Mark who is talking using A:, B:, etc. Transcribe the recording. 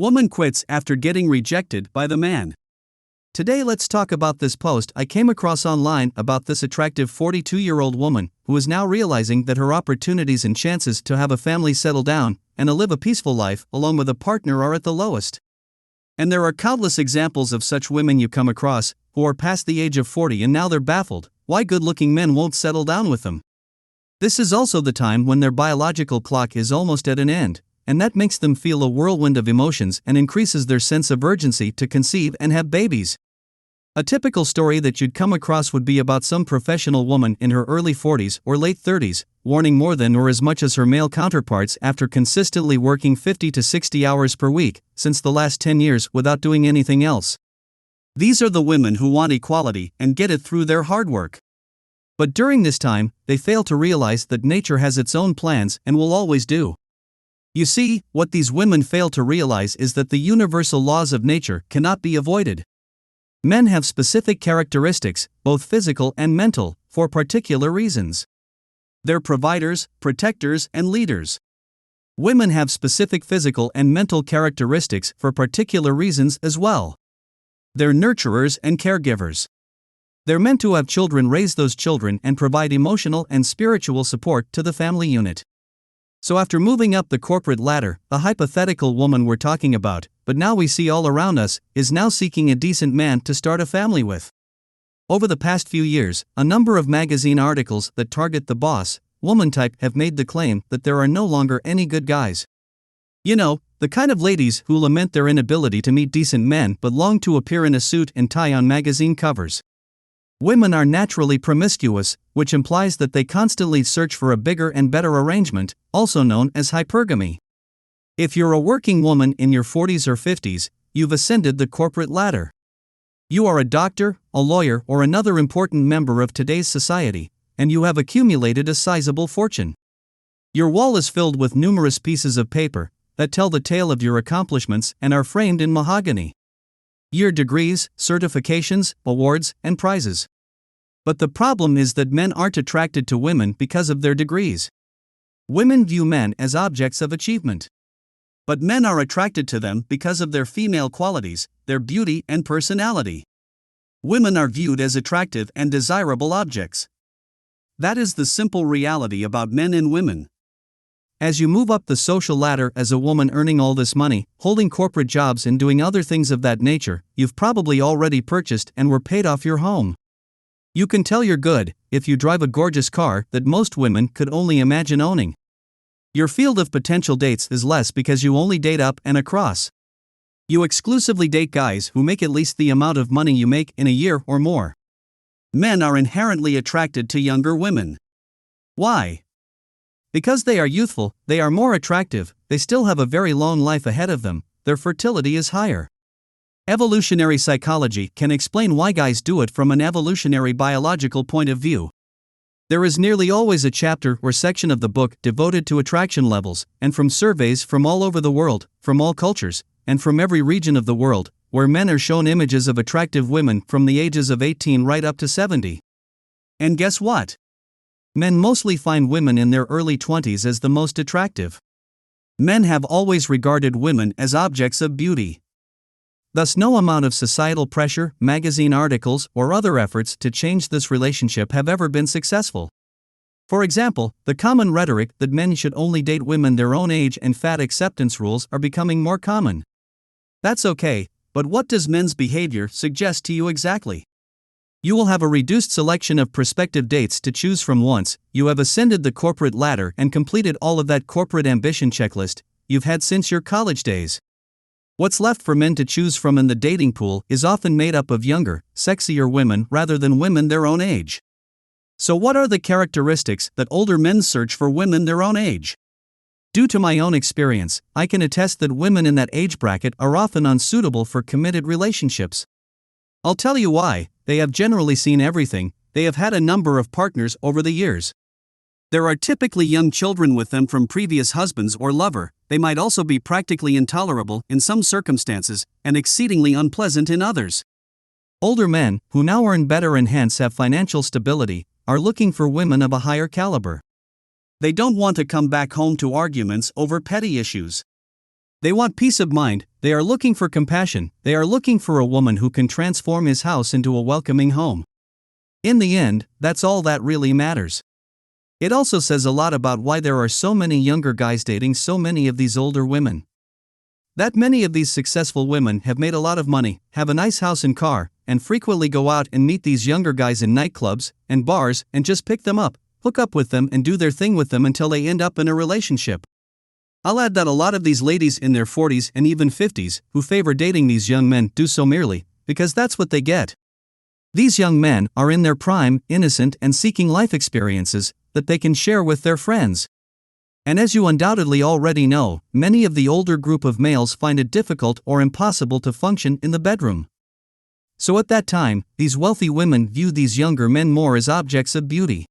A: Woman quits after getting rejected by the man. Today let's talk about this post I came across online about this attractive 42-year-old woman who is now realizing that her opportunities and chances to have a family settle down and to live a peaceful life along with a partner are at the lowest. And there are countless examples of such women you come across who are past the age of 40 and now they're baffled why good-looking men won't settle down with them. This is also the time when their biological clock is almost at an end, and that makes them feel a whirlwind of emotions and increases their sense of urgency to conceive and have babies. A typical story that you'd come across would be about some professional woman in her early 40s or late 30s, wanting more than or as much as her male counterparts after consistently working 50 to 60 hours per week since the last 10 years without doing anything else. These are the women who want equality and get it through their hard work. But during this time, they fail to realize that nature has its own plans and will always do. You see, what these women fail to realize is that the universal laws of nature cannot be avoided. Men have specific characteristics, both physical and mental, for particular reasons. They're providers, protectors, and leaders. Women have specific physical and mental characteristics for particular reasons as well. They're nurturers and caregivers. They're meant to have children, raise those children, and provide emotional and spiritual support to the family unit. So after moving up the corporate ladder, the hypothetical woman we're talking about, but now we see all around us, is now seeking a decent man to start a family with. Over the past few years, a number of magazine articles that target the boss woman type have made the claim that there are no longer any good guys. You know, the kind of ladies who lament their inability to meet decent men but long to appear in a suit and tie on magazine covers. Women are naturally promiscuous, which implies that they constantly search for a bigger and better arrangement, also known as hypergamy. If you're a working woman in your 40s or 50s, you've ascended the corporate ladder. You are a doctor, a lawyer, or another important member of today's society, and you have accumulated a sizable fortune. Your wall is filled with numerous pieces of paper that tell the tale of your accomplishments and are framed in mahogany. Your degrees, certifications, awards, and prizes. But the problem is that men aren't attracted to women because of their degrees. Women view men as objects of achievement. But men are attracted to them because of their female qualities, their beauty and personality. Women are viewed as attractive and desirable objects. That is the simple reality about men and women. As you move up the social ladder as a woman earning all this money, holding corporate jobs and doing other things of that nature, you've probably already purchased and were paid off your home. You can tell you're good if you drive a gorgeous car that most women could only imagine owning. Your field of potential dates is less because you only date up and across. You exclusively date guys who make at least the amount of money you make in a year or more. Men are inherently attracted to younger women. Why? Because they are youthful, they are more attractive, they still have a very long life ahead of them, their fertility is higher. Evolutionary psychology can explain why guys do it from an evolutionary biological point of view. There is nearly always a chapter or section of the book devoted to attraction levels, and from surveys from all over the world, from all cultures, and from every region of the world, where men are shown images of attractive women from the ages of 18 right up to 70. And guess what? Men mostly find women in their early 20s as the most attractive. Men have always regarded women as objects of beauty. Thus, no amount of societal pressure, magazine articles, or other efforts to change this relationship have ever been successful. For example, the common rhetoric that men should only date women their own age and fat acceptance rules are becoming more common. That's okay, but what does men's behavior suggest to you exactly? You will have a reduced selection of prospective dates to choose from once you have ascended the corporate ladder and completed all of that corporate ambition checklist you've had since your college days. What's left for men to choose from in the dating pool is often made up of younger, sexier women rather than women their own age. So what are the characteristics that older men search for women their own age? Due to my own experience, I can attest that women in that age bracket are often unsuitable for committed relationships. I'll tell you why. They have generally seen everything, they have had a number of partners over the years. There are typically young children with them from previous husbands or lover. They might also be practically intolerable in some circumstances and exceedingly unpleasant in others. Older men, who now earn better and hence have financial stability, are looking for women of a higher caliber. They don't want to come back home to arguments over petty issues. They want peace of mind, they are looking for compassion, they are looking for a woman who can transform his house into a welcoming home. In the end, that's all that really matters. It also says a lot about why there are so many younger guys dating so many of these older women. That many of these successful women have made a lot of money, have a nice house and car, and frequently go out and meet these younger guys in nightclubs and bars and just pick them up, hook up with them and do their thing with them until they end up in a relationship. I'll add that a lot of these ladies in their 40s and even 50s who favor dating these young men do so merely because that's what they get. These young men are in their prime, innocent and seeking life experiences that they can share with their friends. And as you undoubtedly already know, many of the older group of males find it difficult or impossible to function in the bedroom. So at that time, these wealthy women view these younger men more as objects of beauty.